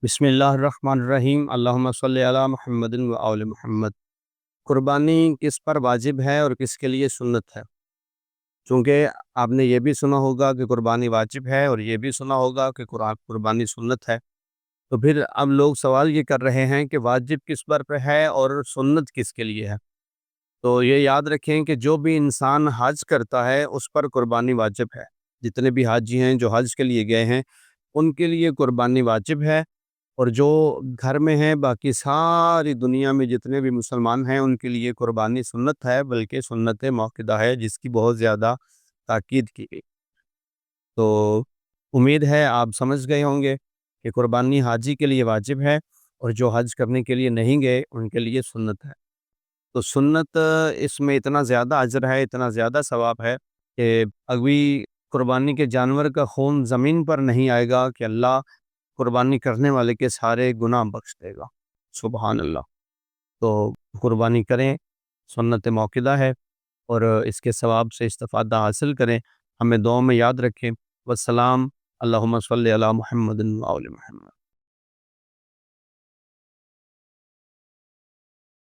بسم اللہ الرحمن الرحیم، اللہم صلی علی محمد و آل محمد۔ قربانی کس پر واجب ہے اور کس کے لیے سنت ہے؟ چونکہ آپ نے یہ بھی سنا ہوگا کہ قربانی واجب ہے اور یہ بھی سنا ہوگا کہ قربانی سنت ہے، تو پھر اب لوگ سوال یہ کر رہے ہیں کہ واجب کس پر پہ ہے اور سنت کس کے لیے ہے۔ تو یہ یاد رکھیں کہ جو بھی انسان حج کرتا ہے اس پر قربانی واجب ہے۔ جتنے بھی حاجی ہیں جو حج کے لیے گئے ہیں ان کے لیے قربانی واجب ہے، اور جو گھر میں ہیں باقی ساری دنیا میں جتنے بھی مسلمان ہیں ان کے لیے قربانی سنت ہے، بلکہ سنت موقدہ ہے جس کی بہت زیادہ تاکید کی گئی۔ تو امید ہے آپ سمجھ گئے ہوں گے کہ قربانی حاجی کے لیے واجب ہے اور جو حج کرنے کے لیے نہیں گئے ان کے لیے سنت ہے۔ تو سنت اس میں اتنا زیادہ اجر ہے، اتنا زیادہ ثواب ہے کہ ابھی قربانی کے جانور کا خون زمین پر نہیں آئے گا کہ اللہ قربانی کرنے والے کے سارے گناہ بخش دے گا۔ سبحان اللہ۔ تو قربانی کریں، سنت موقدہ ہے، اور اس کے ثواب سے استفادہ حاصل کریں۔ ہمیں دعاؤں میں یاد رکھیں۔ والسلام، اللہم صلی علی محمد و آل محمد۔